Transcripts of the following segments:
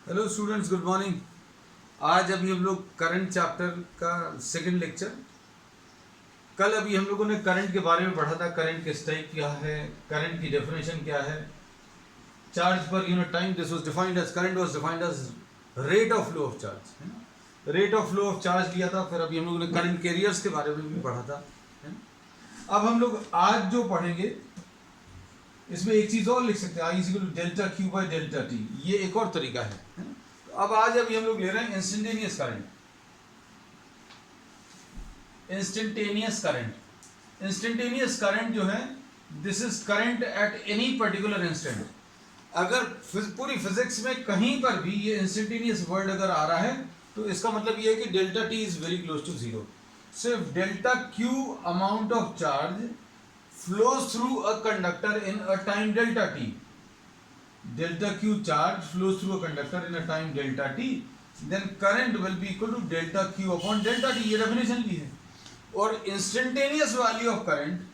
Hello students, good morning. आज अभी हम लोग करंट चैप्टर का सेकंड लेक्चर। कल अभी हम लोगों ने करंट के बारे में पढ़ा था। करंट किस टाइप क्या है, करंट की डेफिनेशन क्या है। Charge per unit time, this was defined as current was defined as rate of flow of charge, है ना। Rate of flow of charge लिया था। फिर अभी हम लोगों ने करंट कैरियर्स के बारे में भी पढ़ा था, है ना। अब हम लोग आज जो पढ़ेंगे इसमें एक चीज और लिख सकते हैं, I is equal to delta Q by delta T. ये एक और तरीका है ना? तो अब आज अभी हम लोग ले रहे हैं instantaneous current. Instantaneous current, instantaneous current जो है, this is current at any particular instant. अगर पूरी फिजिक्स में कहीं पर भी ये इंस्टेंटेनियस वर्ड अगर आ रहा है तो इसका मतलब ये है कि delta T is very close to zero. सिर्फ delta Q amount of charge flows through a conductor in a time delta t. Delta q charge flows through a conductor in a time delta t, then current will be equal to delta q upon delta t. ये definition ली है। और instantaneous value of current,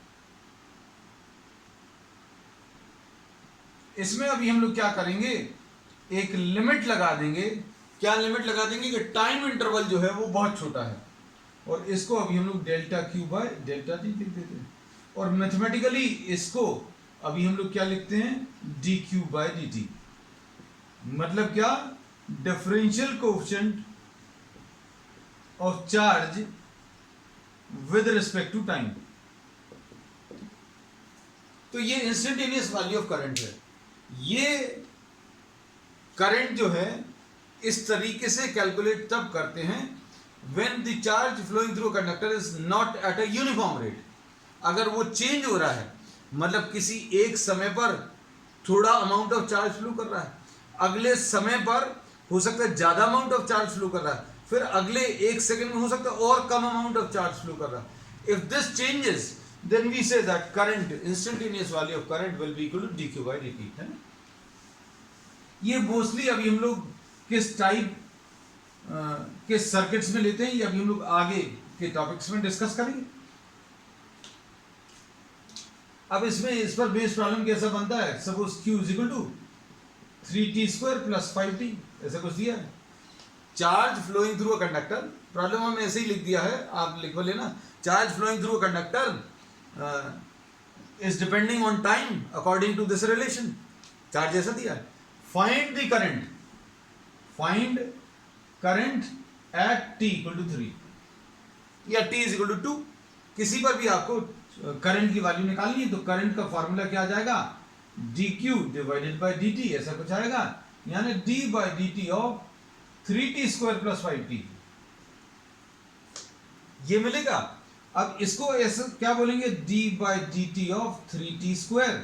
इसमें अभी हम लोग क्या करेंगे, एक लिमिट लगा देंगे। क्या लिमिट लगा देंगे कि टाइम इंटरवल जो है वो बहुत छोटा है, और इसको अभी हम लोग delta Q by delta T लिख देते हैं। और मैथमेटिकली इसको अभी हम लोग क्या लिखते हैं, d q by d t. मतलब क्या, differential coefficient of charge with respect to time. तो ये इंस्टेंटेनियस वैल्यू ऑफ करंट है। ये करंट जो है इस तरीके से कैलकुलेट तब करते हैं when the charge flowing through conductor is not at a uniform rate. अगर वो चेंज हो रहा है, मतलब किसी एक समय पर थोड़ा अमाउंट ऑफ चार्ज फ्लो कर रहा है, अगले समय पर हो सकता है ज्यादा अमाउंट ऑफ चार्ज फ्लो कर रहा है, फिर अगले एक सेकंड में हो सकता है और कम अमाउंट ऑफ चार्ज फ्लो कर रहा है। If this changes then we say that current, instantaneous value of current will be equal to dq by dt, है ना। ये मोस्टली अभी हम लोग किस टाइप के सर्किट्स में लेते हैं, ये अभी हम लोग आगे के टॉपिक्स में डिस्कस करेंगे। अब इसमें इस पर बेस प्रॉब्लम कैसा बनता है, suppose q is equal to 3t square plus 5t, ऐसा कुछ दिया है। Charge flowing through a conductor, problem हमने ऐसे ही लिख दिया है, आप लिख लेना। Charge flowing through a conductor is depending on time according to this relation. Charge ऐसा दिया है। Find the current, find current at t equal to 3 या t इज इक्वल टू 2, किसी पर भी आपको करंट की वैल्यू निकालनी है। तो करंट का फॉर्मूला क्या आ जाएगा, dq डिवाइडेड बाय dt, ऐसा कुछ आएगा। यानी d by dt of 3t square plus 5t, ये मिलेगा। अब इसको ऐसे क्या बोलेंगे, d by dt of 3t square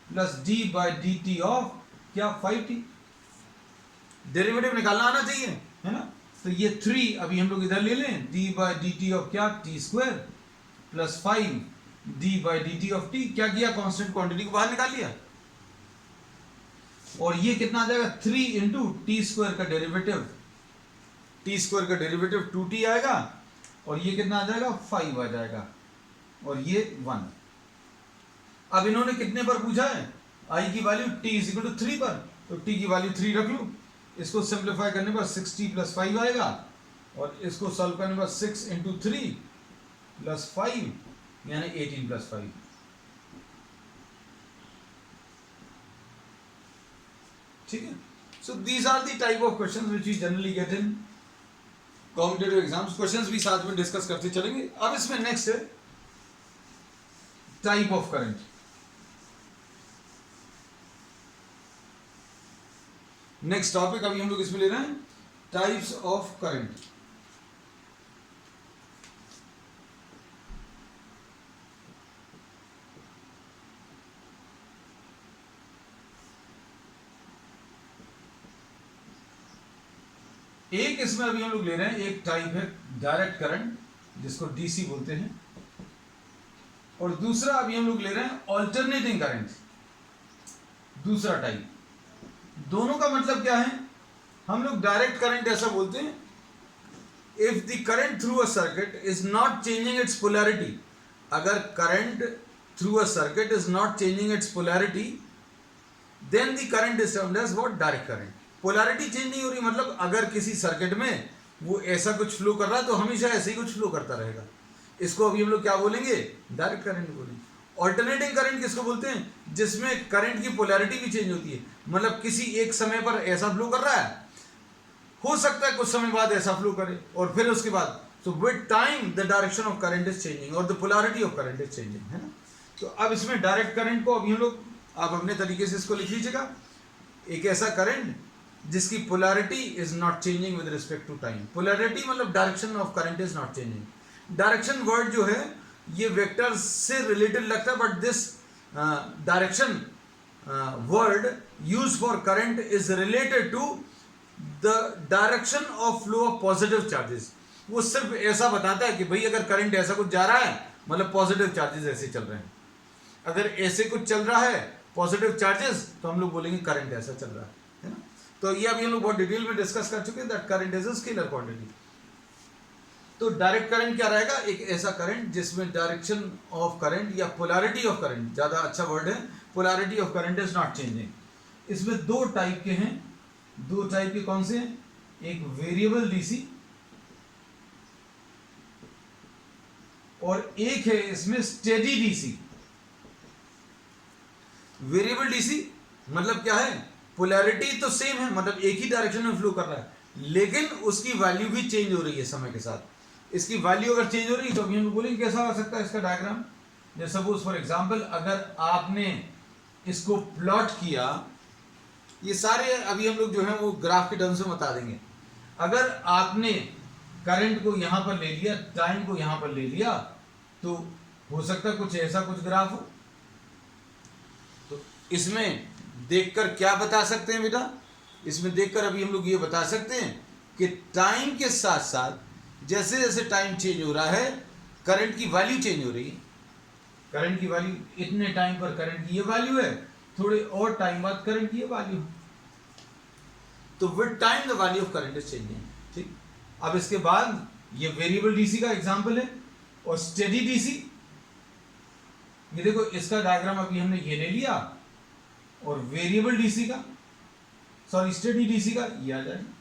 plus d by dt of क्या 5t। डेरिवेटिव निकालना आना चाहिए, है ना। तो ये 3 अभी हम लोग इधर ले लें, d बाय dt ऑफ क्या t square plus 5 d by d T of T. क्या किया, कांस्टेंट क्वांटिटी को बाहर निकाल लिया। और ये कितना आ जाएगा, 3 इंटू टी स्क्वायर का डेरिवेटिव, टी स्क्वायर का डेरिवेटिव 2t आएगा, और ये कितना आ जाएगा, 5 आ जाएगा, और ये 1। अब इन्होंने कितने पर पूछा है, आई की value t is equal to 3 पर, तो t की वैल्यू 3 रख लो। इसको सिंप्लीफाई करने पर 6t प्लस 5 आएगा, और इसको सॉल्व करने पर 6 इंटू 3 प्लस 5 यानी 18 प्लस 5। ठीक है। So these are the type of questions which we generally get in competitive exams. Questions भी साथ में डिस्कस करते चलेंगे। अब इसमें नेक्स्ट है type of current. Next topic अभी हम लोग इसमें ले रहे हैं टाइप्स ऑफ करंट। एक इसमें अभी हम लोग ले रहे हैं, एक टाइप है डायरेक्ट करंट जिसको डीसी बोलते हैं, और दूसरा अभी हम लोग ले रहे हैं ऑल्टरनेटिंग करंट, दूसरा टाइप। दोनों का मतलब क्या है, हम लोग डायरेक्ट करंट ऐसा बोलते हैं if the current through a circuit is not changing its polarity. अगर current through a circuit is not changing its polarity, then the current is termed as what, direct current. Polarity change नहीं हो रही, मतलब अगर किसी circuit में वो ऐसा कुछ फ्लो कर रहा है तो हमेशा ऐसे ही कुछ फ्लो करता रहेगा। इसको अभी हम लोग क्या बोलेंगे? डायरेक्ट करंट बोलेंगे। ऑल्टरनेटिंग करंट किसको बोलते हैं? जिसमें करंट की पोलैरिटी भी चेंज होती है, मतलब किसी एक समय पर ऐसा फ्लो कर रहा है, हो सकता है कुछ समय बाद ऐसा फ्लो करे, और फिर उसके बाद so with time the direction of current is changing or the polarity of current is changing, है ना। तो अब इसमें डायरेक्ट करंट को अभी हम लोग आप अपने तरीके से इसको लिख लीजिएगा, एक ऐसा करंट जिसकी polarity is not changing with respect to time. Polarity मतलब direction of current is not changing. Direction word जो है ये वेक्टर से रिलेटेड लगता है, but this direction word use for current is related to the direction of flow of positive charges. वो सिर्फ ऐसा बताता है कि भाई अगर करंट ऐसा कुछ जा रहा है मतलब पॉजिटिव चार्जेस ऐसे चल रहे हैं, अगर ऐसे कुछ चल रहा है पॉजिटिव चार्जेस तो हम लोग बोलेंगे करंट ऐसा चल रहा है ना। तो ये अभी हम लोग बहुत डिटेल में डिस्कस कर चुके हैं that current is a scalar quantity. तो डायरेक्ट करंट क्या रहेगा? एक ऐसा करंट जिसमें डायरेक्शन ऑफ करंट या पोलैरिटी ऑफ करंट, ज्यादा अच्छा वर्ड है, polarity of current is not changing. इसमें दो टाइप के हैं। दो टाइप के कौन से हैं? एक वेरिएबल डीसी और एक है इसमें स्टेडी डीसी। वेरिएबल डीसी मतलब क्या है? पोलैरिटी तो सेम है, मतलब एक ही डायरेक्शन में फ्लो कर रहा है, लेकिन उसकी वैल्यू भी चेंज हो रही है समय के साथ। इसकी वैल्यू अगर चेंज हो रही है तो अभी हम बोलेंगे कैसा हो सकता है इसका डायग्राम। जैसे सपोज फॉर एग्जांपल अगर आपने इसको प्लॉट किया, ये सारे अभी हम लोग जो है वो ग्राफ के टर्म्स में बता देंगे। अगर आपने करंट को यहां पर ले लिया, टाइम को यहां पर ले लिया, तो हो सकता है कुछ ऐसा कुछ ग्राफ हो। तो इसमें देखकर क्या बता सकते हैं बेटा? इसमें देखकर अभी हम लोग ये बता सकते हैं कि टाइम के साथ साथ जैसे जैसे टाइम चेंज हो रहा है करंट की वैल्यू चेंज हो रही है। करंट की वैल्यू, इतने टाइम पर करंट की ये वैल्यू है, थोड़े और टाइम बाद करंट की ये वैल्यू। तो with time the value of current is changing. ठीक, अब इसके बाद ये वेरिएबल डीसी का एग्जांपल है, और स्टेडी डीसी, ये देखो इसका डायग्राम अभी हमने ये ले लिया, और वेरिएबल डीसी का, सॉरी स्टेडी डीसी का ये आ जाएगा।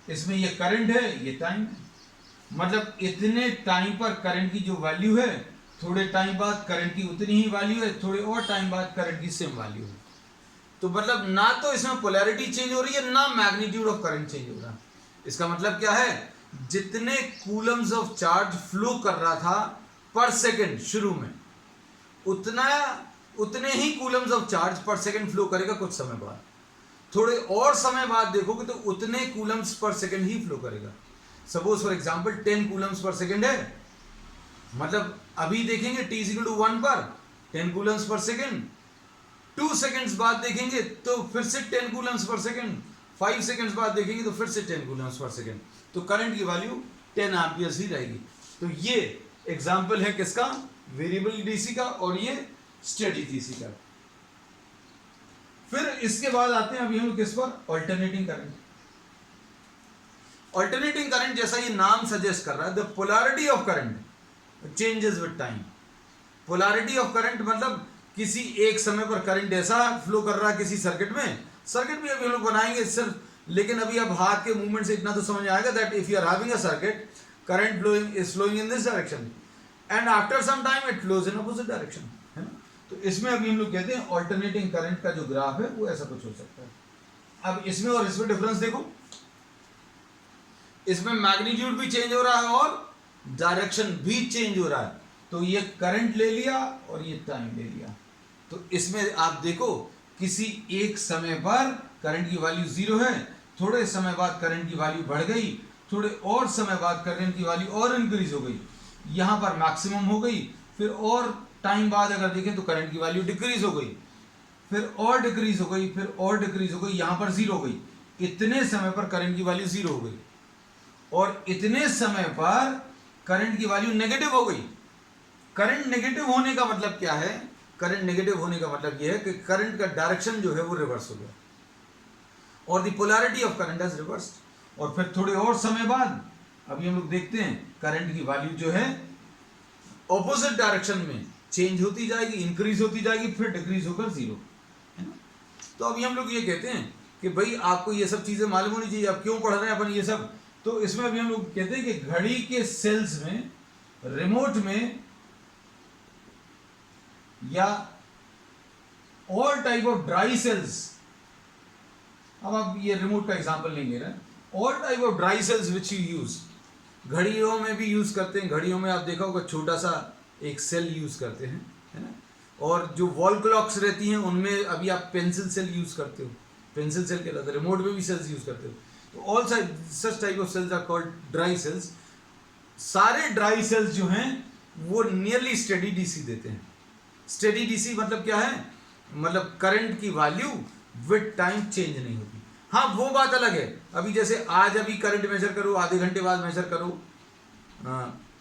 इसमें ये करंट है, ये टाइम है, मतलब इतने टाइम पर करंट की जो वैल्यू है, थोड़े टाइम बाद करंट की उतनी ही वैल्यू है, थोड़े और टाइम बाद करंट की सेम वैल्यू है। तो मतलब ना तो इसमें पोलैरिटी चेंज हो रही है, ना मैग्नीट्यूड ऑफ करंट चेंज हो रहा है। इसका मतलब क्या है? जितने कूलम्स ऑफ चार्ज फ्लो कर रहा था पर सेकंड शुरू में, उतने ही कूलम्स ऑफ चार्ज पर सेकंड फ्लो करेगा कुछ समय बाद। थोड़े और समय बाद देखोगे तो उतने कूलम्स पर सेकंड ही फ्लो करेगा। सपोज फॉर एग्जांपल 10 कूलम्स पर सेकंड है, मतलब अभी देखेंगे t = 1 पर 10 कूलम्स पर सेकंड, 2 सेकंड्स बाद देखेंगे तो फिर से 10 कूलम्स पर सेकंड, 5 सेकंड्स बाद देखेंगे तो फिर से 10 कूलम्स पर सेकंड। तो करंट की वैल्यू 10 एम्पियर्स ही रहेगी। तो ये एग्जांपल है किसका? वेरिएबल डीसी का, और ये स्टेडी डीसी का। फिर इसके बाद आते हैं अभी हम लोग किस पर? Alternating current. ऑल्टरनेटिंग करंट जैसा ये नाम सजेस्ट कर रहा है, the polarity of current changes with time. Polarity of current मतलब किसी एक समय पर करंट ऐसा फ्लो कर रहा है किसी सर्किट में, सर्किट भी अभी हम लोग बनाएंगे सिर्फ, लेकिन अभी अब हाथ के मूवमेंट से इतना तो समझ आएगा that if you are having a circuit, current flowing is flowing in this direction and after some time it flows in opposite direction, है ना। तो इसमें अभी हम लोग कहते हैं ऑल्टरनेटिंग करंट का जो ग्राफ है वो ऐसा कुछ हो सकता है। अब इसमें और इसमें डिफरेंस देखो, इसमें मैग्नीट्यूड भी चेंज हो रहा है और डायरेक्शन भी चेंज हो रहा है। तो ये करंट ले लिया और ये टाइम ले लिया। तो इसमें आप देखो किसी एक समय पर करंट की वैल्यू 0 है, थोड़े समय बाद करंट की वैल्यू बढ़ गई, थोड़े और समय बाद करंट की वैल्यू और इंक्रीज हो गई, यहां पर मैक्सिमम हो गई, फिर और टाइम बाद अगर देखें तो करंट की वैल्यू डिक्रीज हो गई, फिर और डिक्रीज हो गई, फिर और डिक्रीज हो गई, यहां पर 0 हो गई। इतने समय पर करंट की वैल्यू 0 हो गई और इतने समय पर करंट की वैल्यू नेगेटिव हो गई। करंट नेगेटिव होने का मतलब क्या है? करंट नेगेटिव होने का मतलब यह है कि करंट का डायरेक्शन जो है वो रिवर्स हो गया और the polarity of current is reversed. और फिर थोड़े और समय बाद अभी हम लोग देखते हैं करंट की वैल्यू जो है ऑपोजिट डायरेक्शन में चेंज होती जाएगी, इंक्रीज होती जाएगी, फिर डिक्रीज होकर 0, है ना। तो अभी हम लोग ये कहते हैं कि भाई आपको ये सब चीज़ें मालूम होनी चाहिए, आप क्यों पढ़ रहे हैं अपन ये सब। तो इसमें अभी हम लोग कहते हैं कि घड़ी के सेल्स में, रिमोट में, या all type of dry cells, अब आप ये रिमोट का एग्जांपल नहीं ले रहे हैं, all type of dry cells which you use, घड़ियों में भी यूज करते हैं। घड़ियों में आप देखा होगा छोटा सा एक सेल यूज करते हैं, है ना। और जो वॉल क्लॉक्स रहती हैं उनमें अभी आप पेंसिल सेल यूज करते हो, पेंसिल सेल कहलाता है। रिमोट में भी सेल्स यूज करते हो। तो all such type of cells are called dry cells. सारे ड्राई सेल्स जो हैं वो नियरली स्टेडी डीसी देते हैं। स्टेडी डीसी मतलब क्या है, मतलब करंट की वैल्यू विद टाइम चेंज नहीं होती। हाँ वो बात अलग है, अभी जैसे आज अभी करंट मेजर करो, आधे घंटे बाद मेजर करो,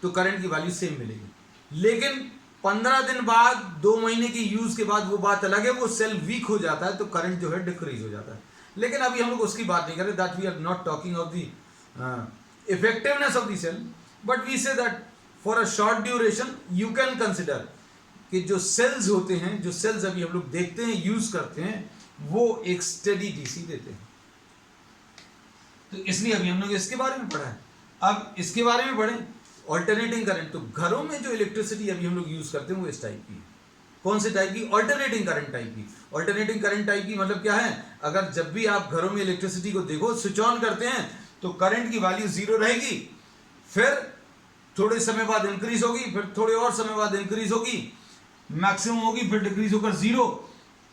तो करंट की वैल्यू सेम मिलेगी। लेकिन 15 दिन बाद, 2 महीने की यूज के बाद वो बात अलग है, वो सेल वीक हो जाता है तो करंट जो है डिक्रीज हो जाता है। लेकिन अभी हम लोग उसकी बात नहीं कर रहे, that we are not talking of the effectiveness of the cell, but we say that for a short duration you can consider कि जो सेल्स होते हैं, जो सेल्स अभी हम लोग देखते हैं, यूज करते हैं, वो एक स्टेडी डीसी देते हैं। तो इसलिए अभी हम लोग इसके बारे में पढ़ा है। अब इसके बारे में पढ़ें ऑल्टरनेटिंग करंट। तो घरों में जो इलेक्ट्रिसिटी अभी हम लोग यूज करते हैं वो इस टाइप की है। कौन से टाइप की? ऑल्टरनेटिंग करंट टाइप की। ऑल्टरनेटिंग करंट टाइप की मतलब क्या है, अगर जब भी आप घरों में इलेक्ट्रिसिटी को देखो, स्विच ऑन करते हैं तो करंट की वैल्यू 0 रहेगी, फिर थोड़े समय बाद इंक्रीज होगी, फिर थोड़े और समय बाद इंक्रीज होगी, मैक्सिमम होगी, फिर डिक्रीज होकर 0,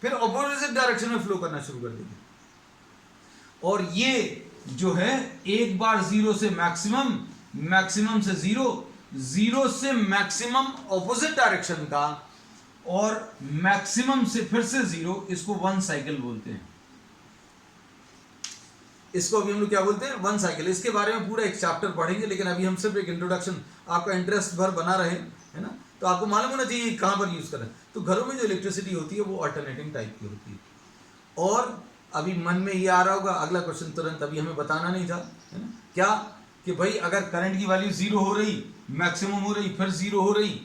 फिर ऑपोजिट डायरेक्शन में फ्लो करना शुरू कर देगी। और ये जो है एक बार 0 से मैक्सिमम, मैक्सिमम से 0, 0 से मैक्सिमम ऑपोजिट डायरेक्शन का, और मैक्सिमम से फिर से 0, इसको 1 साइकिल बोलते हैं। इसको अभी हम लोग क्या बोलते हैं? 1 साइकिल। इसके बारे में पूरा एक चैप्टर पढ़ेंगे, लेकिन अभी हम सिर्फ एक इंट्रोडक्शन, आपका इंटरेस्ट भर बना रहे, है ना। तो आपको मालूम होना चाहिए कहां पर यूज करें। तो घरों में जो इलेक्ट्रिसिटी होती है वो अल्टरनेटिंग टाइप की होती है। और अभी मन में ये आ रहा होगा, अगला क्वेश्चन तुरंत अभी हमें बताना नहीं था, है ना, क्या कि भाई अगर करंट की वैल्यू 0 हो रही, मैक्सिमम हो रही, फिर 0 हो रही,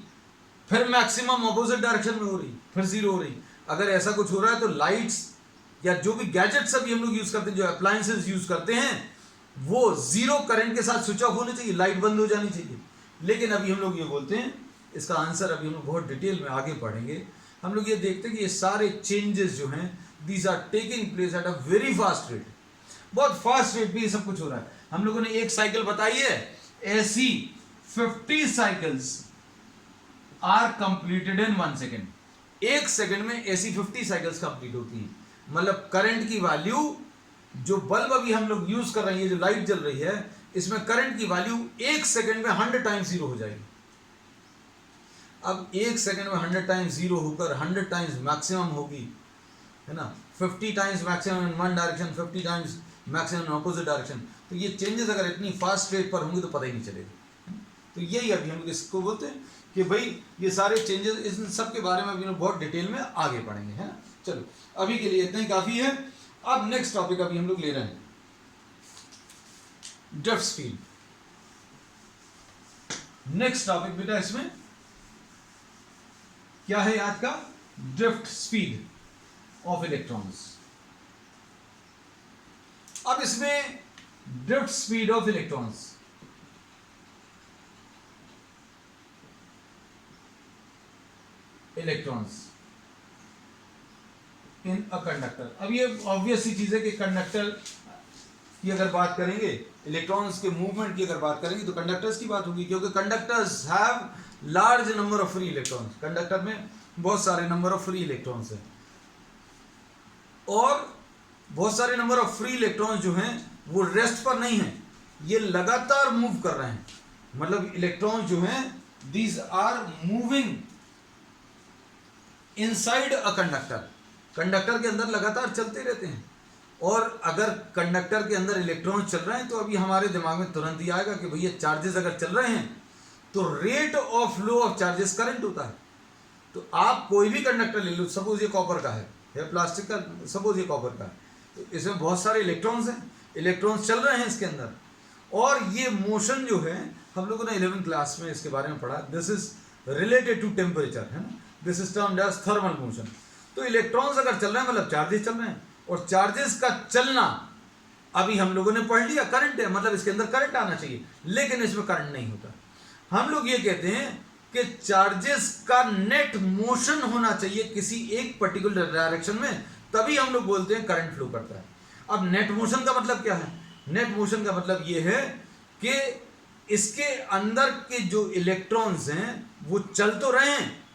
फिर मैक्सिमम ऑपोजिट डायरेक्शन में हो रही, फिर 0 हो रही, अगर ऐसा कुछ हो रहा है तो लाइट्स या जो भी गैजेट्स अभी हम लोग यूज करते हैं, जो अप्लायंसेस यूज करते हैं, वो 0 करंट के साथ स्विच ऑफ होने चाहिए, लाइट बंद हो जानी चाहिए। लेकिन अभी हम लोग ये बोलते हैं, इसका आंसर अभी हम लोग बहुत डिटेल में आगे पढ़ेंगे। हम लोग ये देखते हैं कि ये सारे चेंजेस जो हैं, these are taking place at a very fast rate, बहुत फास्ट रेट पे ये सब कुछ हो रहा है। हम लोगों ने एक साइकिल बताई है, ऐसी 50 cycles are completed in 1 second. 1 second में ऐसी 50 साइकिल्स कंप्लीट होती हैं। मतलब करंट की वैल्यू, जो बल्ब अभी हम लोग यूज कर रहे हैं, ये जो लाइट जल रही है, इसमें करंट की वैल्यू 1 सेकेंड में 100 टाइम्स 0 हो जाएगी। अब 1 सेकेंड में 100 टाइम्स 0 होकर 100 टाइम्स मैक्सिमम होगी, है ना, 50 times maximum in 1 direction, 50 times maximum in opposite direction. तो ये चेंजेस अगर इतनी फास्ट रेट पर होंगे तो पता ही नहीं चलेगा। तो यही अभी हम लोग इसको बोलते हैं कि भाई ये सारे चेंजेस, इस सब के बारे में अभी हम लोग बहुत डिटेल में आगे पढ़ेंगे, है ना। चलो अभी के लिए इतना ही काफी है। अब नेक्स्ट टॉपिक अभी हम लोग ले रहे हैं, ड्रिफ्ट स्पीड। नेक्स्ट टॉपिक बेटा इसमें क्या है आज का? Drift speed of electrons. अब इसमें drift speed of electrons, electrons in a conductor. अब ये ऑब्वियस सी चीज है कि कंडक्टर की अगर बात करेंगे, इलेक्ट्रॉन्स के मूवमेंट की अगर बात करेंगे, तो कंडक्टर्स की बात होगी, क्योंकि conductors have large number of free electrons. Conductor में बहुत सारे नंबर ऑफ फ्री इलेक्ट्रॉन्स हैं, और बहुत सारे नंबर ऑफ फ्री इलेक्ट्रॉन्स जो हैं वो रेस्ट पर नहीं हैं, ये लगातार मूव कर रहे हैं। मतलब इलेक्ट्रॉन्स जो हैं, these are moving inside a conductor. Conductor के अंदर लगातार चलते रहते हैं। और अगर कंडक्टर के अंदर इलेक्ट्रॉन चल रहे हैं तो अभी हमारे दिमाग में तुरंत ही आएगा कि भैया चार्जेस अगर चल रहे हैं तो rate of flow of charges current होता है। तो आप कोई भी कंडक्टर ले लो, सपोज ये कॉपर का है या प्लास्टिक का, सपोज ये कॉपर का है, तो इसमें बहुत सारे इलेक्ट्रॉन्स हैं, इलेक्ट्रॉन्स चल रहे हैं इसके अंदर, और ये मोशन जो है हम लोगों ने 11th क्लास में इसके बारे में पढ़ा, this is related to temperature, है ना, this is termed as thermal motion. तो इलेक्ट्रॉन्स अगर चल रहे हैं मतलब चार्जेस चल रहे हैं, और चार्जेस का चलना अभी हम लोगों ने पढ़ लिया, करंट है, मतलब इसके अंदर करंट आना चाहिए, लेकिन इसमें करंट नहीं होता। हम लोग ये कहते हैं कि चार्जेस का नेट मोशन होना चाहिए किसी एक पर्टिकुलर डायरेक्शन में, तभी हम लोग बोलते हैं करंट फ्लो करता है। अब नेट मोशन का मतलब क्या है? नेट मोशन का मतलब ये है कि इसके अंदर के जो इलेक्ट्रॉन्स हैं वो चल तो रहे हैं,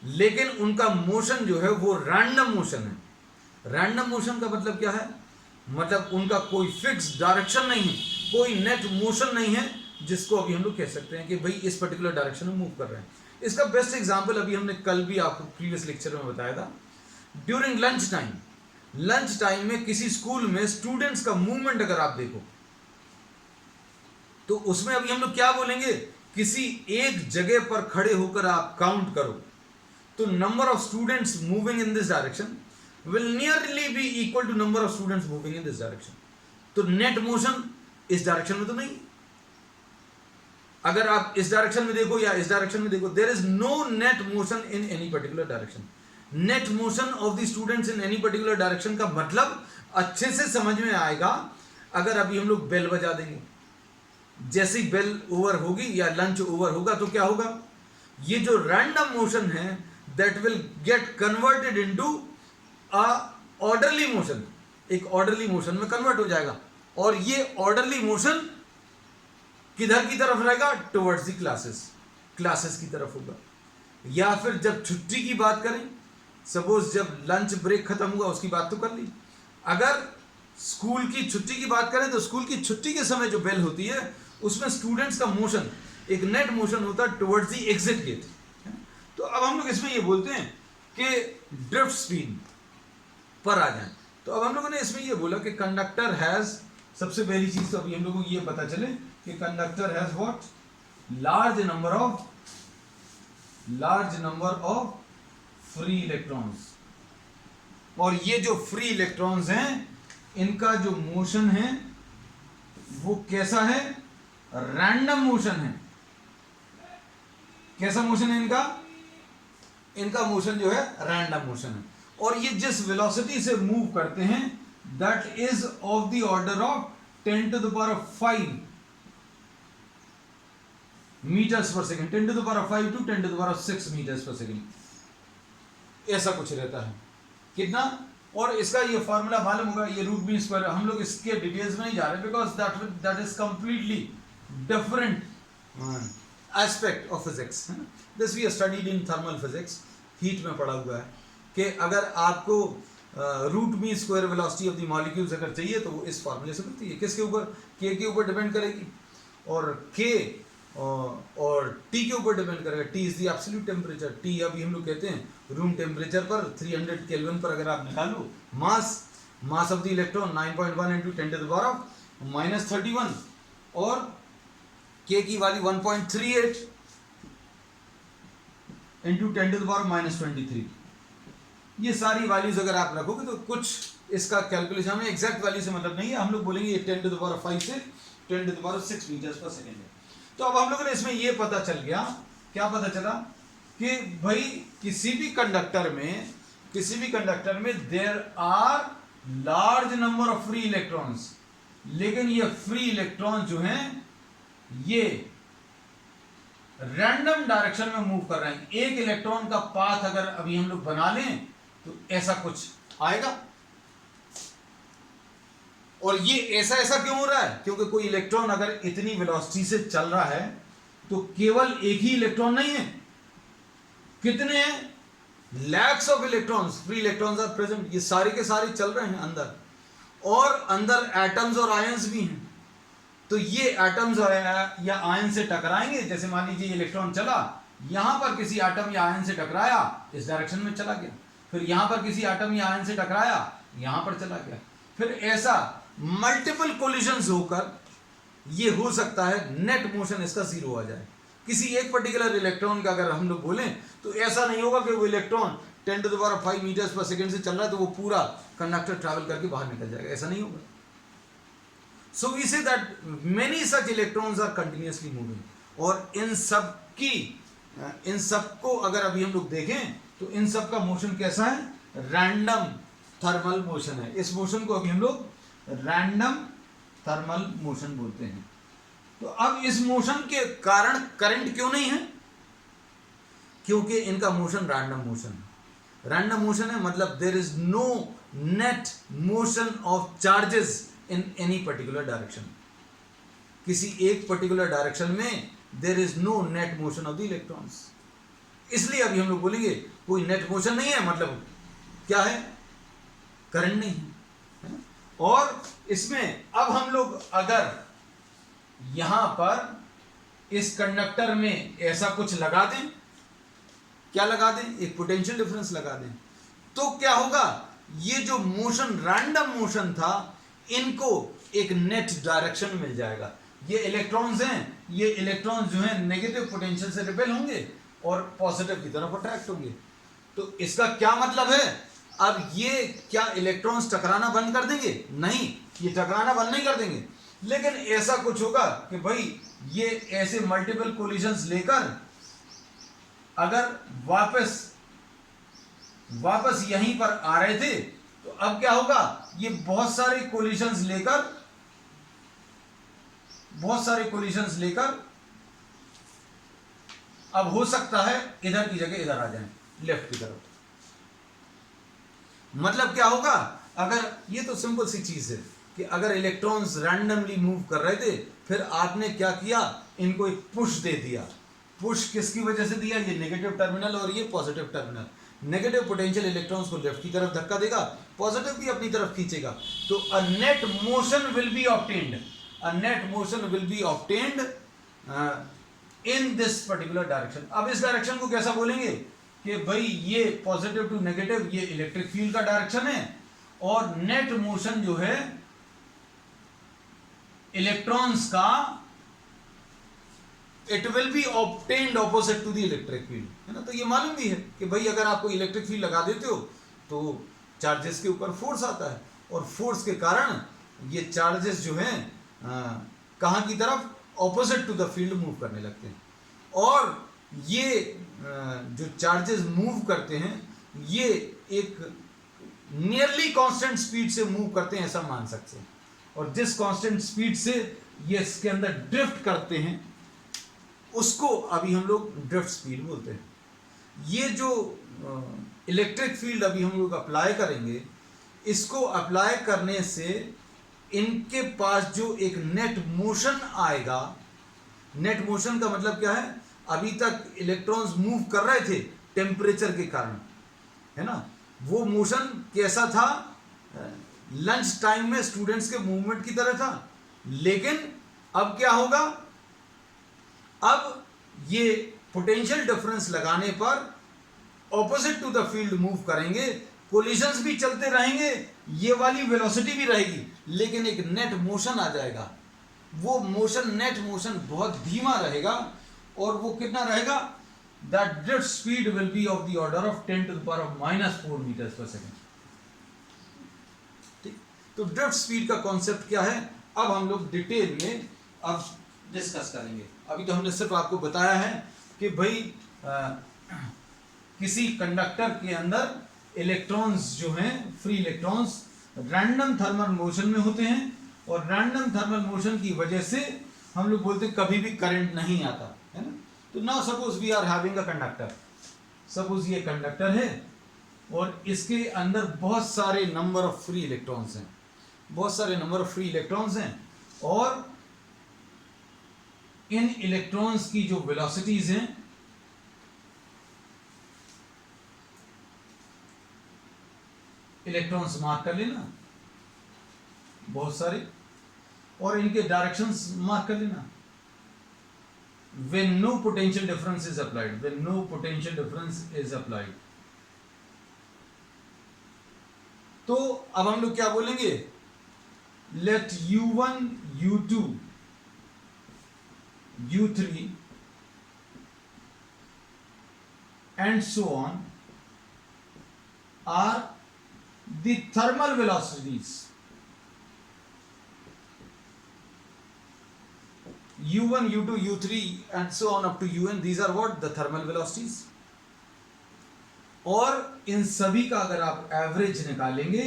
लेकिन उनका मोशन जो है वो रैंडम मोशन है। रैंडम मोशन का मतलब क्या है? मतलब उनका कोई फिक्स डायरेक्शन नहीं है, कोई नेट मोशन नहीं है जिसको अभी हम लोग कह सकते हैं कि भाई इस पर्टिकुलर डायरेक्शन में मूव कर रहे हैं। इसका बेस्ट एग्जांपल अभी हमने कल भी आपको प्रीवियस लेक्चर में बताया था। ड्यूरिंग लंच टाइम में किसी स्कूल में स्टूडेंट्स का मूवमेंट अगर आप देखो तो उसमें अभी हम लोग क्या बोलेंगे? किसी एक जगह पर खड़े होकर आप काउंट करो तो number of students moving in this direction will nearly be equal to number of students moving in this direction. तो नेट मोशन इस डायरेक्शन में तो नहीं। अगर आप इस डायरेक्शन में देखो या इस डायरेक्शन में देखो, there is no net motion in any particular direction. Net motion of the students in any particular direction का मतलब अच्छे से समझ में आएगा अगर अभी हम लोग बेल बजा देंगे। जैसे ही बेल ओवर होगी या लंच ओवर होगा तो क्या होगा? ये जो रैंडम मोशन है that will get converted into orderly motion, एक ऑर्डरली मोशन में कन्वर्ट हो जाएगा। और ये ऑर्डरली मोशन किधर की तरफ रहेगा? टुवर्ड्स द क्लासेस की तरफ होगा। या फिर जब छुट्टी की बात करें, सपोज जब लंच ब्रेक खत्म हुआ उसकी बात तो कर ली, अगर स्कूल की छुट्टी की बात करें तो स्कूल की छुट्टी के समय जो बेल होती है उसमें स्टूडेंट्स का मोशन एक नेट मोशन होता है टुवर्ड्स द एग्जिट गेट। तो अब हम लोग इसमें ये बोलते हैं कि ड्रिफ्ट स्पीड पर आ जाए। तो अब हम लोगों ने इसमें ये बोला कि कंडक्टर हैज, सबसे पहली चीज तो अभी हम लोगों को ये पता चले कि conductor has what? Large number of free electrons. और ये जो फ्री इलेक्ट्रॉन्स हैं इनका जो मोशन है वो कैसा है? रैंडम मोशन है। कैसा मोशन है इनका? इनका मोशन जो है रैंडम मोशन है। और ये जिस वेलोसिटी से मूव करते हैं that is of the order of 10 to the power of 5 metres per second, 10 to the power of 5 to 10 to the power of 6 metres per second, ऐसा कुछ रहता है। कितना? और इसका ये फॉर्मूला मालूम होगा, ये रूट मीन स्क्वायर। हम लोग इसके डिटेल्स में नहीं जा रहे because that is completely different aspect of physics. This we studied in thermal physics, heat में पढ़ा हुआ है कि अगर आपको root mean square velocity of the molecules अगर चाहिए तो वो इस फॉर्मूले से मिलती है। किसके ऊपर? के के ऊपर डिपेंड करेगी, और के और टी के ऊपर डिपेंड करेगा। T is the absolute temperature. T अभी हम लोग कहते हैं रूम टेम्परेचर पर 300 केल्विन पर अगर आप निकालो mass of the electron 9.1 into 10 to the power of -31 और के की value 1.38 into 10 to the power of -23। ये सारी वैल्यूज अगर आप रखोगे तो कुछ इसका कैलकुलेशन, हमें एग्जैक्ट वैल्यू से मतलब नहीं है, हम लोग बोलेंगे ये 10 to the power of 5 से 10 to the power of 6 metres per second है। तो अब हम लोगों ने इसमें ये पता चल गया, क्या पता चला? कि भाई किसी भी कंडक्टर में there are large number of free electrons, लेकिन ये फ्री इलेक्ट्रॉन जो हैं ये रैंडम डायरेक्शन में मूव कर रहे हैं। एक इलेक्ट्रॉन का पाथ अगर अभी हम लोग बना लें तो ऐसा कुछ आएगा। और ये ऐसा क्यों हो रहा है? क्योंकि कोई इलेक्ट्रॉन अगर इतनी वेलोसिटी से चल रहा है तो केवल एक ही इलेक्ट्रॉन नहीं है, कितने हैं? Lakhs of electrons, free electrons are present. ये सारे के सारे चल रहे हैं अंदर, और अंदर एटम्स और आयंस भी हैं। तो ये एटम्स या आयन से टकराएंगे। जैसे मान लीजिए इलेक्ट्रॉन चला, यहां पर किसी एटम या आयन से टकराया, इस डायरेक्शन में चला गया, फिर यहां पर किसी एटम या आयन से टकराया, यहां पर चला गया, फिर ऐसा मल्टीपल कोलिजन्स होकर ये हो सकता है नेट मोशन इसका जीरो आ जाए। किसी एक पर्टिकुलर इलेक्ट्रॉन का अगर हम लोग बोलें तो ऐसा नहीं होगा कि वो electron 10 to the power of 5 metres per second से चल रहा है तो वो पूरा कंडक्टर ट्रैवल करके बाहर निकल जाएगा, ऐसा नहीं होगा। So we say that many such electrons are continuously moving, और इन सब को अगर अभी हम लोग देखें तो इन सब का मोशन कैसा है? रैंडम थर्मल मोशन है। इस मोशन को अभी हम लोग रैंडम थर्मल मोशन बोलते हैं। तो अब इस मोशन के कारण करंट क्यों नहीं है? क्योंकि इनका मोशन रैंडम मोशन है। रैंडम मोशन है मतलब there is no net motion of charges in any particular direction. किसी एक पर्टिकुलर डायरेक्शन में there is no net motion of the electrons. इसलिए अभी हम लोग बोलेंगे कोई नेट मोशन नहीं है, मतलब क्या है? करंट नहीं है। और इसमें अब हम लोग अगर यहां पर इस कंडक्टर में ऐसा कुछ लगा दें, क्या लगा दें? एक पोटेंशियल डिफरेंस लगा दें, तो क्या होगा? ये जो मोशन रैंडम मोशन था, इनको एक नेट डायरेक्शन मिल जाएगा। ये इलेक्ट्रॉन्स हैं, ये इलेक्ट्रॉन्स जो हैं नेगेटिव पोटेंशियल से रिपेल होंगे और पॉजिटिव की तरफ अट्रैक्ट होंगे। तो इसका क्या मतलब है? अब ये क्या इलेक्ट्रॉन्स टकराना बंद कर देंगे? नहीं, ये टकराना बंद नहीं कर देंगे, लेकिन ऐसा कुछ होगा कि भाई ये ऐसे मल्टीपल कोलिजन्स लेकर अगर वापस यहीं पर आ रहे थे, तो अब क्या होगा? ये बहुत सारे कोलिजन्स लेकर अब हो सकता है इधर की जगह इधर आ जाएं, लेफ्ट की तरफ। मतलब क्या होगा? अगर ये तो सिंपल सी चीज है कि अगर इलेक्ट्रॉन्स रैंडमली मूव कर रहे थे, फिर आपने क्या किया? इनको एक पुश दे दिया। पुश किसकी वजह से दिया? ये नेगेटिव टर्मिनल और ये positive terminal. Negative potential electrons को लेफ्ट की तरफ धक्का देगा, पॉजिटिव भी अपनी तरफ खींचेगा। तो a net motion will be obtained in this particular direction. अब इस डायरेक्शन को कैसा बोलेंगे कि भाई ये पॉजिटिव टू नेगेटिव, ये इलेक्ट्रिक फील्ड का डायरेक्शन है, और नेट मोशन जो है इलेक्ट्रॉन्स का, it will be obtained opposite to the electric field, है ना। तो ये मालूम भी है कि भाई अगर आपको इलेक्ट्रिक फील्ड लगा देते हो तो चार्जेस के ऊपर फोर्स आता है, और फोर्स के कारण ये चार्जेस जो हैं कहाँ की तरफ? Opposite to the field move करने लगते हैं। और ये जो चार्जेस मूव करते हैं, ये एक नियरली कांस्टेंट स्पीड से मूव करते हैं, ऐसा मान सकते हैं। और जिस कांस्टेंट स्पीड से ये इसके अंदर ड्रिफ्ट करते हैं, उसको अभी हम लोग ड्रिफ्ट स्पीड बोलते हैं। ये जो इलेक्ट्रिक फील्ड अभी हम लोग अप्लाई करेंगे, इसको अप्लाई करने से इनके पास जो एक नेट मोशन आएगा, नेट मोशन का मतलब क्या है? अभी तक इलेक्ट्रॉन्स मूव कर रहे थे टेम्परेचर के कारण, है ना। वो मोशन कैसा था? लंच टाइम में स्टूडेंट्स के मूवमेंट की तरह था। लेकिन अब क्या होगा? अब ये पोटेंशियल डिफरेंस लगाने पर opposite to the field move करेंगे, कोलिजन्स भी चलते रहेंगे, ये वाली वेलोसिटी भी रहेगी, लेकिन एक नेट मोशन आ जाएगा। वो मोशन, नेट मोशन बहुत धीमा रहेगा, और वो कितना रहेगा? That drift speed will be of the order of 10 to the power of -4 metres per second. ठीक, तो ड्रिफ्ट स्पीड का कॉन्सेप्ट क्या है, अब हम लोग डिटेल में अब डिस्कस करेंगे। अभी तो हमने सिर्फ आपको बताया है कि भाई किसी कंडक्टर के अंदर इलेक्ट्रॉन्स जो हैं, free electrons random thermal motion में होते हैं, और रैंडम थर्मल मोशन की वजह से हम लोग बोलते हैं कभी भी करंट नहीं आता, है ना। तो now suppose we are having a conductor. Suppose ये कंडक्टर है और इसके अंदर बहुत सारे नंबर ऑफ फ्री इलेक्ट्रॉन्स हैं, और इन इलेक्ट्रॉन्स की जो वेलोसिटीज हैं, इलेक्ट्रॉन्स मार्क कर लेना बहुत सारे, और इनके डायरेक्शंस मार्क कर लेना। when no potential difference is applied, तो अब हम लोग क्या बोलेंगे? let u1 u2 u3 and so on are the thermal velocities. u1 u2 u3 and so on up to un, these are what? The thermal velocities. और इन सभी का अगर आप एवरेज निकालेंगे,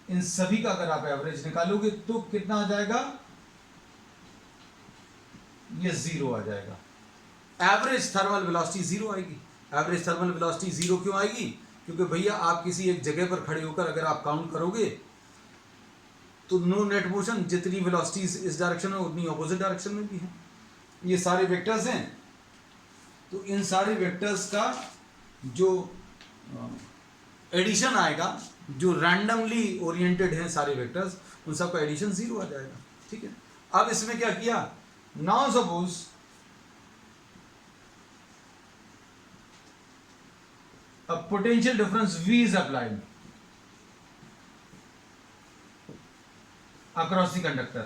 इन सभी का अगर आप एवरेज निकालोगे तो कितना आ जाएगा, ये 0 आ जाएगा। एवरेज थर्मल वेलोसिटी 0 आएगी। एवरेज थर्मल वेलोसिटी 0 क्यों आएगी? क्योंकि भैया आप किसी एक जगह पर खड़े होकर अगर आप काउंट करोगे तो नो नेट मोशन, जितनी वेलोसिटीज इस डायरेक्शन में उतनी ऑपोजिट डायरेक्शन में भी है। ये सारे वेक्टर्स हैं, तो इन सारे वेक्टर्स का जो एडिशन आएगा, जो रैंडमली ओरिएंटेड हैं सारे वेक्टर्स, उन सबका एडिशन 0 आ जाएगा। ठीक है, अब इसमें क्या किया, now suppose a potential difference V is applied across the conductor।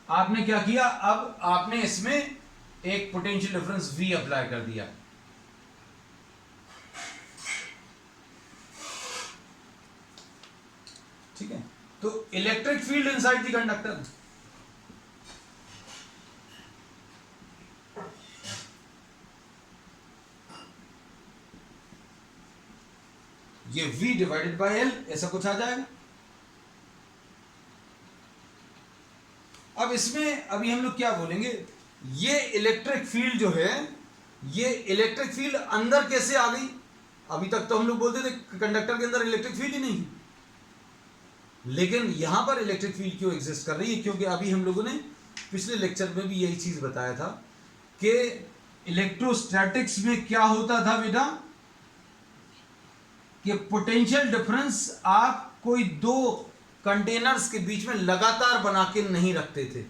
आपने क्या किया, अब आपने इसमें एक पोटेंशियल डिफरेंस V अप्लाई कर दिया। ठीक है, तो electric field inside the conductor, ये V डिवाइडेड बाय L ऐसा कुछ आ जाएगा। अब इसमें अभी हम लोग क्या बोलेंगे, ये इलेक्ट्रिक फील्ड जो है, ये इलेक्ट्रिक फील्ड अंदर कैसे आ गई? अभी तक तो हम लोग बोलते थे कंडक्टर के अंदर इलेक्ट्रिक फील्ड ही नहीं, लेकिन यहां पर इलेक्ट्रिक फील्ड क्यों एग्जिस्ट कर रही है? क्योंकि अभी हम लोगों ने पिछले लेक्चर में भी यही चीज बताया था कि इलेक्ट्रोस्टैटिक्स में क्या होता था बेटा, कि पोटेंशियल डिफरेंस आप कोई दो कंटेनर्स के बीच में लगातार बना के नहीं रखते थे।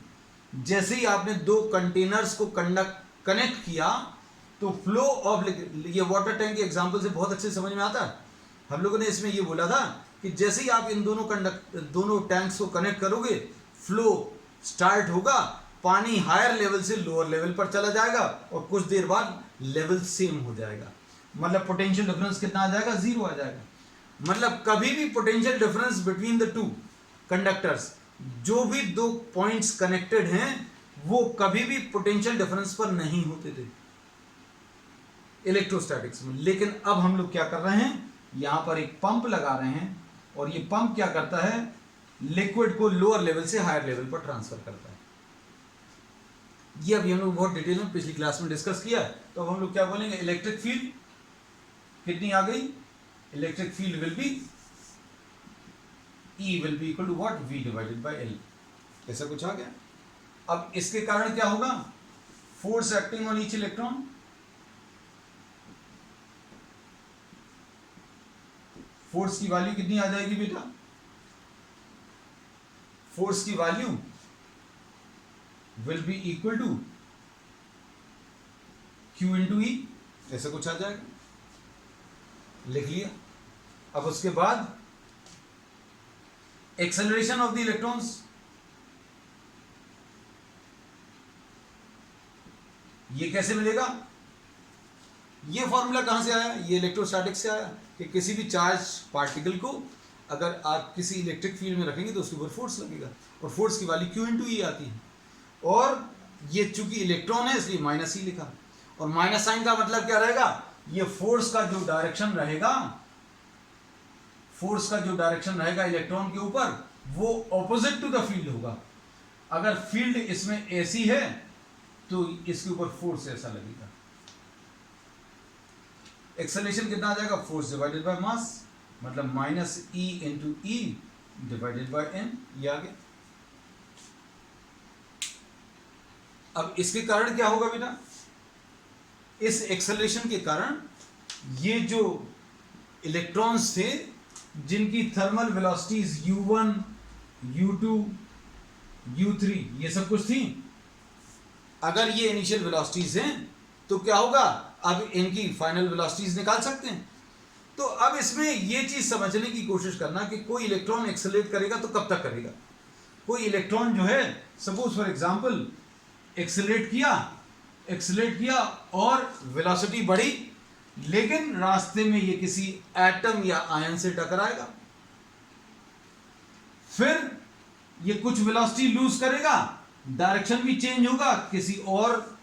जैसे ही आपने दो कंटेनर्स को कनेक्ट किया तो फ्लो ऑफ, ये वाटर टैंक के एग्जांपल से बहुत अच्छे समझ में आता है। हम लोगों ने इसमें ये बोला था कि जैसे ही आप इन दोनों टैंक्स को कनेक्ट करोगे, फ्लो स्टार्ट होगा, पानी हायर लेवल से लोअर लेवल पर चला जाएगा और कुछ देर बाद लेवल सेम हो जाएगा। मतलब पोटेंशियल डिफरेंस कितना आ जाएगा, 0 आ जाएगा। मतलब कभी भी potential difference between the two conductors, जो भी दो पॉइंट्स कनेक्टेड हैं, वो कभी भी पोटेंशियल डिफरेंस पर नहीं होते थे इलेक्ट्रोस्टैटिक्स में। लेकिन अब हम लोग क्या कर रहे हैं, यहां पर एक पंप लगा रहे हैं और ये पंप क्या करता है, लिक्विड को लोअर लेवल से हायर लेवल पर ट्रांसफर करता है। ये अभी हम लोग बहुत डिटेल में पिछली क्लास में डिस्कस किया। तो अब हम लोग क्या बोलेंगे, इलेक्ट्रिक फील्ड कितनी आ गई, electric field will be E will be equal to what, V divided by L। ऐसा कुछ आ गया। अब इसके कारण क्या होगा, force acting on each electron, force की वैल्यू कितनी आ जाएगी बेटा, फोर्स की value will be equal to Q into E, ऐसा कुछ आ जाएगा, लिख लिया। अब उसके बाद एक्सेलरेशन ऑफ द इलेक्ट्रॉन्स, ये कैसे मिलेगा, ये फॉर्मूला कहां से आया, ये इलेक्ट्रोस्टैटिक्स से आया कि किसी भी चार्ज पार्टिकल को अगर आप किसी इलेक्ट्रिक फील्ड में रखेंगे तो उसके ऊपर फोर्स लगेगा और फोर्स की वैल्यू Q इंटू E आती है। और ये चूंकि इलेक्ट्रॉन है इसलिए माइनस E लिखा, और माइनस साइन का मतलब क्या रहेगा, ये फोर्स का जो डायरेक्शन रहेगा, फोर्स का जो डायरेक्शन रहेगा इलेक्ट्रॉन के ऊपर, वो ऑपोजिट टू द फील्ड होगा। अगर फील्ड इसमें ऐसी है तो इसके ऊपर फोर्स ऐसा लगेगा। एक्सेलरेशन कितना आ जाएगा, फोर्स डिवाइडेड बाय मास, मतलब minus E into E divided by M, ये आ गया। अब इसके कारण क्या होगा बेटा, इस एक्सेलरेशन के कारण ये जो इलेक्ट्रॉन्स थे जिनकी thermal velocities U1, U2, U3 ये सब कुछ थी, अगर ये इनिशियल वेलोसिटीज हैं तो क्या होगा, अब इनकी फाइनल वेलोसिटीज निकाल सकते हैं। तो अब इसमें ये चीज समझने की कोशिश करना कि कोई इलेक्ट्रॉन एक्सेलरेट करेगा तो कब तक करेगा। कोई इलेक्ट्रॉन जो है, सपोज फॉर एग्जांपल एक्सेलरेट किया और वेलोसिटी बढ़ी, लेकिन रास्ते में ये किसी एटम या आयन से टकराएगा, फिर ये कुछ वेलोसिटी लूज करेगा, डायरेक्शन भी चेंज होगा, किसी और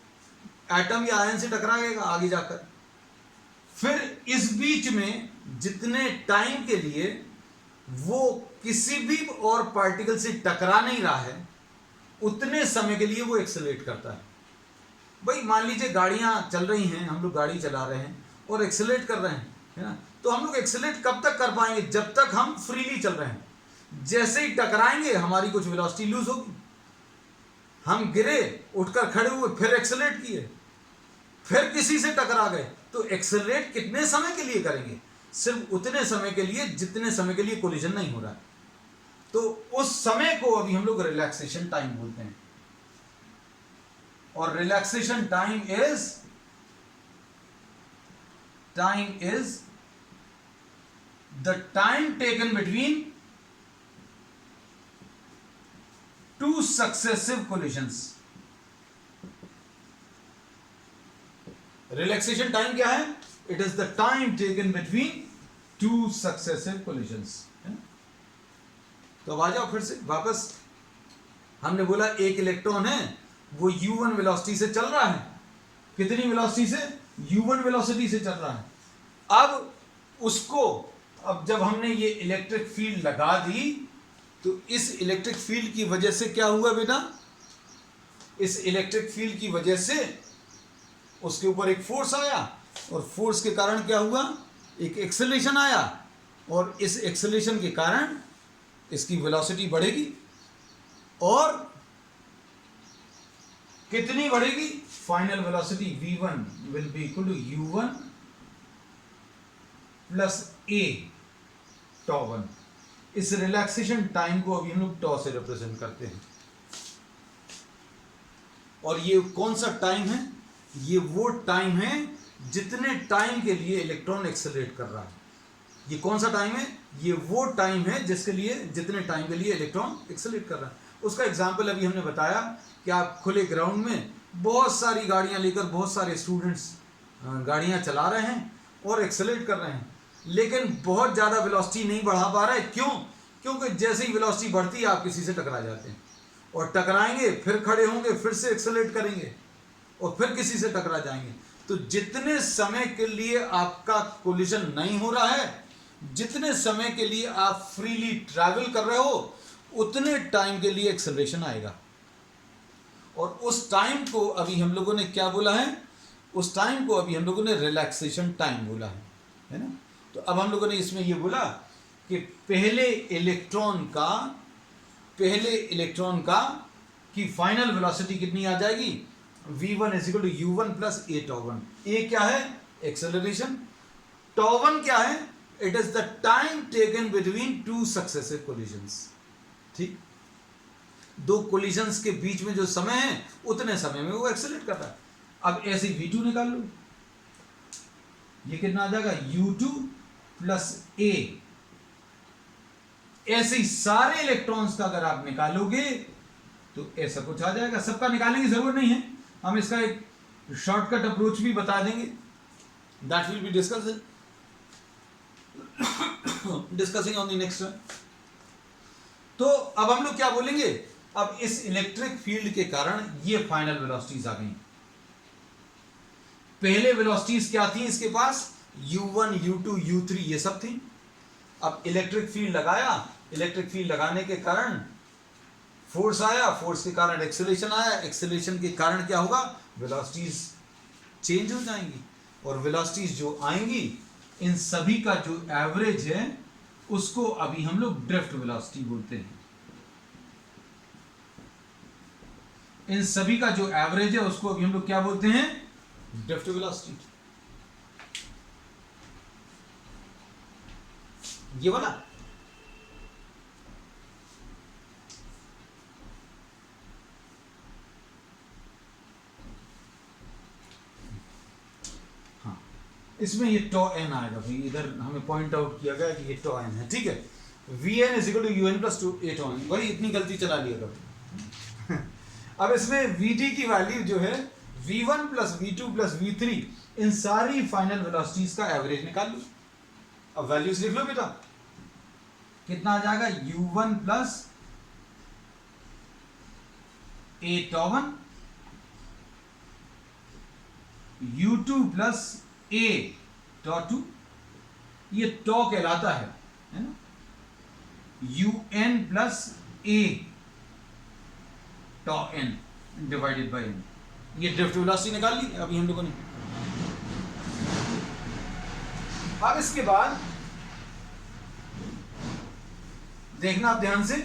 एटम या आयन से टकराएगा आगे जाकर। फिर इस बीच में जितने टाइम के लिए वो किसी भी और पार्टिकल से टकरा नहीं रहा है, उतने समय के लिए वो एक्सेलरेट करता है। भाई मान लीजिए गाड़ियां चल रही हैं, हम लोग गाड़ी चला रहे हैं और एक्सेलरेट कर रहे हैं, है ना, तो हम लोग एक्सेलरेट कब तक कर पाएंगे? जब तक हम फ्रीली चल रहे हैं। जैसे ही टकराएंगे हमारी कुछ वेलोसिटी लूज होगी, हम गिरे, उठकर खड़े हुए, फिर एक्सेलरेट किए, फिर किसी से टकरा गए, तो एक्सेलरेट कितने समय के लिए करेंगे? सिर्फ उतने समय के लिए जितने समय के लिए कोलिजन नहीं हो रहा है। तो उस समय को अभी हम लोग रिलैक्सेशन टाइम बोलते हैं। और relaxation time is the time taken between two successive collisions. Relaxation time क्या है? It is the time taken between two successive collisions. तो अब आ जाओ फिर से वापस। हमने बोला एक इलेक्ट्रॉन है, वो u1 वेलोसिटी से चल रहा है। कितनी वेलोसिटी से? u1 वेलोसिटी से चल रहा है। अब उसको, अब जब हमने ये इलेक्ट्रिक फील्ड लगा दी, तो इस इलेक्ट्रिक फील्ड की वजह से क्या हुआ बेटा? इस इलेक्ट्रिक फील्ड की वजह से उसके ऊपर एक फोर्स आया, और फोर्स के कारण क्या हुआ? एक एक्सेलरेशन आया, और इस एक्सेलरेशन के कारण इसकी वेलोसिटी बढ़ेगी। और कितनी बढ़ेगी? Final velocity v1 will be equal to u1 plus a τ1। इस रिलैक्सेशन टाइम को अभी हम लोग τ से रिप्रेजेंट करते हैं। और ये कौन सा टाइम है? ये वो टाइम है जितने टाइम के लिए इलेक्ट्रॉन एक्सेलरेट कर रहा है। ये कौन सा टाइम है? ये वो टाइम है जिसके लिए, जितने टाइम के लिए इलेक्ट्रॉन एक्सेलरेट कर रहा है। उसका एग्जांपल अभी हमने बताया कि आप खुले ग्राउंड में बहुत सारी गाड़ियां लेकर बहुत सारे स्टूडेंट्स गाड़ियां चला रहे हैं और एक्सेलरेट कर रहे हैं, लेकिन बहुत ज़्यादा वेलोसिटी नहीं बढ़ा पा रहे। क्यों? क्योंकि जैसे ही वेलोसिटी बढ़ती है आप किसी से टकरा जाते हैं, और टकराएंगे, फिर खड़े होंगे, फिर से एक्सेलरेट करेंगे, और फिर किसी से टकरा जाएंगे। तो जितने समय के लिए आपका कोलिजन नहीं हो रहा है, जितने समय के लिए आप फ्रीली ट्रैवल कर रहे हो, उतने टाइम के लिए एक्सेलरेशन आएगा। और उस टाइम को अभी हम लोगों ने क्या बोला है? उस टाइम को अभी हम लोगों ने रिलैक्सेशन टाइम बोला है ना। तो अब हम लोगों ने इसमें ये बोला कि पहले इलेक्ट्रॉन का की फाइनल वेलोसिटी कितनी आ जाएगी? v1 is equal to u1 plus a τ1। a क्या है? एक्सेलरेशन। τ1 क्या है? It is the time taken between two successive collisions. ठीक, दो कोलिजन्स के बीच में जो समय है, उतने समय में वो एक्सेलरेट कर रहा है। अब ऐसे v2 निकाल लो, ये कितना आ जाएगा? u2 plus a। ऐसे ही सारे इलेक्ट्रॉन्स का अगर आप निकालोगे तो ऐसा कुछ आ जाएगा। सबका निकालने की जरूरत नहीं है, हम इसका एक शॉर्टकट अप्रोच भी बता देंगे। That will be discussing on the next. तो अब हम लोग क्या बोलेंगे? अब इस इलेक्ट्रिक फील्ड के कारण ये फाइनल वेलोसिटीज आ गई। पहले वेलोसिटीज क्या थी इसके पास? u1, u2, u3 ये सब थी। अब इलेक्ट्रिक फील्ड लगाया, इलेक्ट्रिक फील्ड लगाने के कारण फोर्स आया, फोर्स के कारण एक्सेलरेशन आया, एक्सेलरेशन के कारण क्या होगा? वेलोसिटीज चेंज हो जाएंगी, और वेलोसिटीज जो आएंगी, इन सभी का जो एवरेज है उसको अभी हम लोग ड्रिफ्ट वेलोसिटी बोलते हैं। इन सभी का जो एवरेज है उसको अभी हम लोग क्या बोलते हैं? Drift velocity. ये वाला हाँ, इसमें ये टॉ एन आएगा भाई। इधर हमें पॉइंट आउट किया गया कि ये टॉ एन है। ठीक है, v n is equal to u n plus two a tau n. भाई इतनी गलती चला लिया कभी। अब इसमें वी टी की वैल्यू जो है v1 plus v2 plus v3, इन सारी फाइनल वेलोसिटीज का एवरेज निकाल लो। अब वैल्यूज लिख लो बेटा, कितना आ जाएगा? u1 plus a τ1 u2 plus a tau 2, ये टॉ कहलाता है ना, un plus a tau n divided by n। ये ड्रिफ्ट वेलोसिटी निकाल ली अभी हम लोगों ने। अब इसके बाद देखना आप ध्यान से,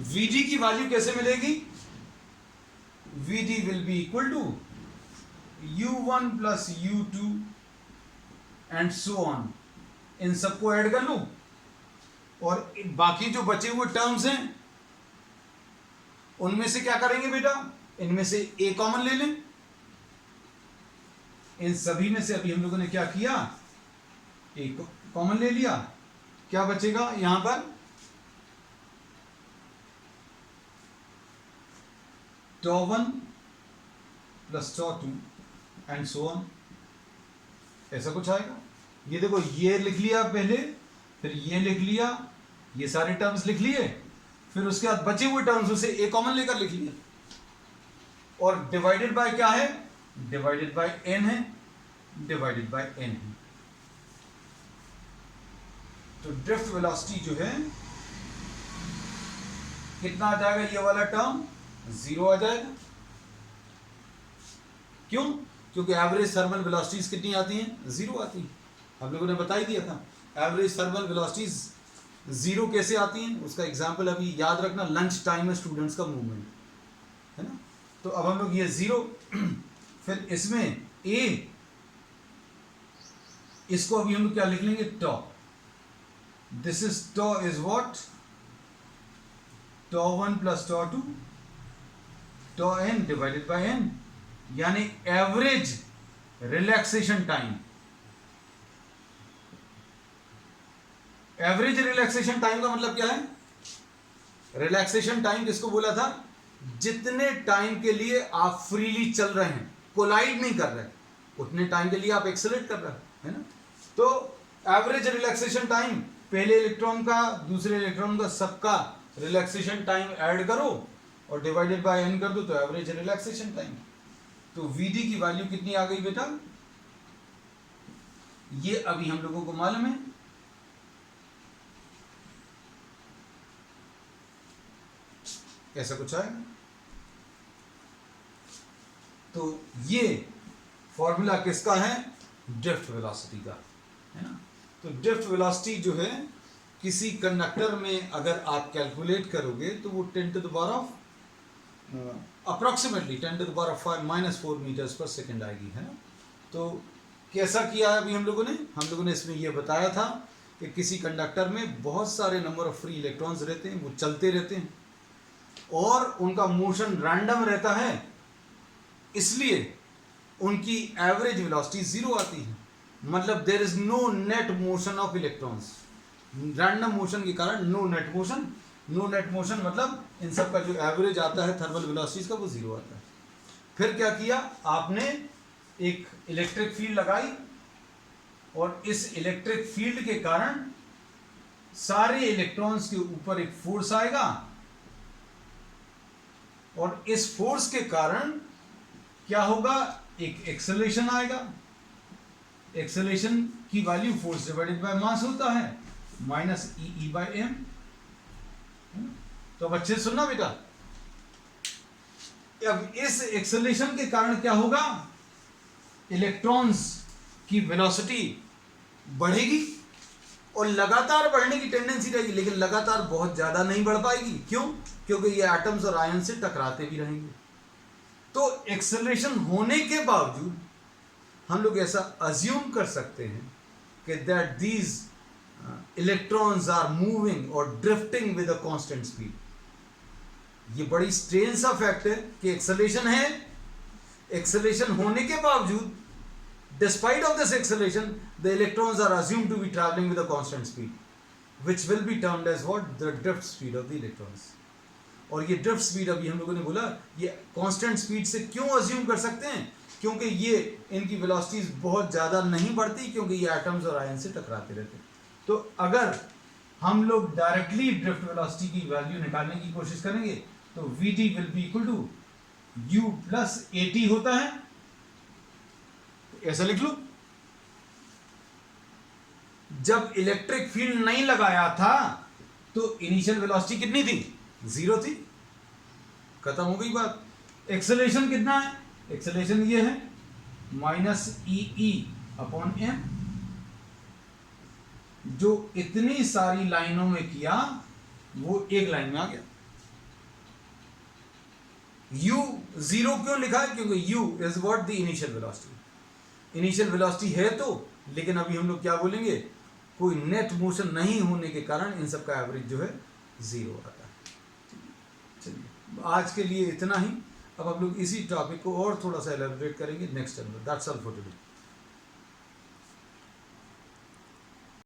vd की वैल्यू कैसे मिलेगी? vd will be equal to u1 plus u2 and so on, इन सबको ऐड कर लूं और बाकी जो बचे हुए टर्म्स हैं उनमें से क्या करेंगे बेटा, इनमें से a कॉमन ले लें। इन सभी में से अभी हम लोगों ने क्या किया, a कॉमन ले लिया, क्या बचेगा यहां पर, tau 1 plus tau 2 and so on, ऐसा कुछ आएगा। ये देखो, ये लिख लिया पहले, फिर ये लिख लिया, ये सारे टर्म्स लिख लिए, फिर उसके बाद बचे हुए टर्म्स से a कॉमन लेकर लिख लिया, और डिवाइडेड बाय क्या है, डिवाइडेड बाय n है, डिवाइडेड बाय n है। तो ड्रिफ्ट वेलोसिटी जो है कितना आ जाएगा, ये वाला टर्म 0 आ जाएगा। क्यों? क्योंकि एवरेज थर्मल वेलोसिटीज कितनी आती हैं, 0 आती हैं। हम लोगों ने बता ही दिया था एवरेज थर्मल वेलोसिटीज 0 कैसे आती हैं, उसका एग्जांपल अभी याद रखना, लंच टाइम में स्टूडेंट्स का मूवमेंट है ना। तो अब हम लोग ये 0, फिर इसमें a, इसको अभी हम लोग क्या लिख लेंगे, tau, this is tau is what, tau 1 plus tau 2 tau n divided by n, यानी average relaxation time. Average relaxation time का मतलब क्या है, रिलैक्सेशन टाइम किसको बोला था, जितने टाइम के लिए आप फ्रीली चल रहे हैं, कोलाइड नहीं कर रहे, उतने टाइम के लिए आप एक्सेलरेट कर रहे हैं ना। तो एवरेज रिलैक्सेशन टाइम, पहले इलेक्ट्रॉन का दूसरे इलेक्ट्रॉन का सबका रिलैक्सेशन टाइम ऐड करो और डिवाइडेड बाय n कर दो, तो एवरेज रिलैक्सेशन टाइम। तो vd की वैल्यू कितनी आ गई बेटा, ये अभी हम लोगों को मालूम है, ऐसा कुछ है। तो ये फॉर्मूला किसका है, ड्रिफ्ट वेलोसिटी का है ना। तो ड्रिफ्ट वेलोसिटी जो है किसी कंडक्टर में अगर आप कैलकुलेट करोगे तो वो 10 to the power of approximately 10 to the power of -4 metres per second आएगी, है ना। तो कैसा किया है अभी हम लोगों ने इसमें यह बताया था कि किसी कंडक्टर में बहुत सारे नंबर ऑफ फ्री इलेक्ट्रॉन्स रहते हैं, वो चलते रहते हैं और उनका मोशन रैंडम रहता है, इसलिए उनकी एवरेज वेलोसिटी 0 आती है। मतलब there is no net motion of electrons, random motion के कारण no net motion. No net motion मतलब इन सब का जो एवरेज आता है थर्मल वेलोसिटीज का, वो 0 आता है। फिर क्या किया आपने, एक इलेक्ट्रिक फील्ड लगाई और इस इलेक्ट्रिक फील्ड के कारण सारे इलेक्ट्रॉन्स के ऊपर एक फोर्स आएगा और इस फोर्स के कारण क्या होगा, एक एक्सेलरेशन आएगा। एक्सेलरेशन की value force divided by mass होता है, माइनस E/m। तो अब अच्छे से सुनना बेटा, अब इस एक्सेलरेशन के कारण क्या होगा, इलेक्ट्रॉन्स की वेलोसिटी बढ़ेगी और लगातार बढ़ने की टेंडेंसी रहेगी, लेकिन लगातार बहुत ज्यादा नहीं बढ़ पाएगी। क्यों? क्योंकि ये एटम्स और आयन से टकराते भी रहेंगे। तो एक्सेलरेशन होने के बावजूद हम लोग ऐसा अज्यूम कर सकते हैं कि that these electrons are moving और drifting with a constant speed. ये बड़ी स्ट्रेंज सा फैक्ट है कि एक्सेलरेशन है, एक्सेलरेशन होने के बावजूद despite of this acceleration the electrons are assumed to be traveling with a constant speed which will be termed as what, the drift speed of the electrons। और ये drift speed अभी हम लोगों ने बोला ये कांस्टेंट स्पीड से क्यों अज्यूम कर सकते हैं, क्योंकि ये इनकी वेलोसिटीज बहुत ज़्यादा नहीं बढ़ती, क्योंकि ये एटम्स और आयन से टकराते रहते हैं। तो अगर हम लोग डायरेक्टली ड्रिफ्ट वेलोसिटी की वैल्यू निकालने की कोशिश करेंगे तो Vd will be equal to U plus AT होता है, ऐसा लिख लो, जब इलेक्ट्रिक फील्ड नहीं लगाया था तो इनिशियल वेलोसिटी कितनी थी, 0 थी, खत्म हो गई बात। एक्सेलरेशन कितना है, एक्सेलरेशन ये है -EE/m, जो इतनी सारी लाइनों में किया वो एक लाइन में आ गया। u 0 क्यों लिखा है, क्योंकि u is what the initial velocity. Initial velocity है तो, लेकिन अभी हम लोग क्या बोलेंगे, कोई नेट मोशन नहीं होने के कारण इन सब का एवरेज जो है 0 आता है। चलिए आज के लिए इतना ही। अब हम लोग इसी टॉपिक को और थोड़ा सा एलैबोरेट करेंगे next time. That's all for today.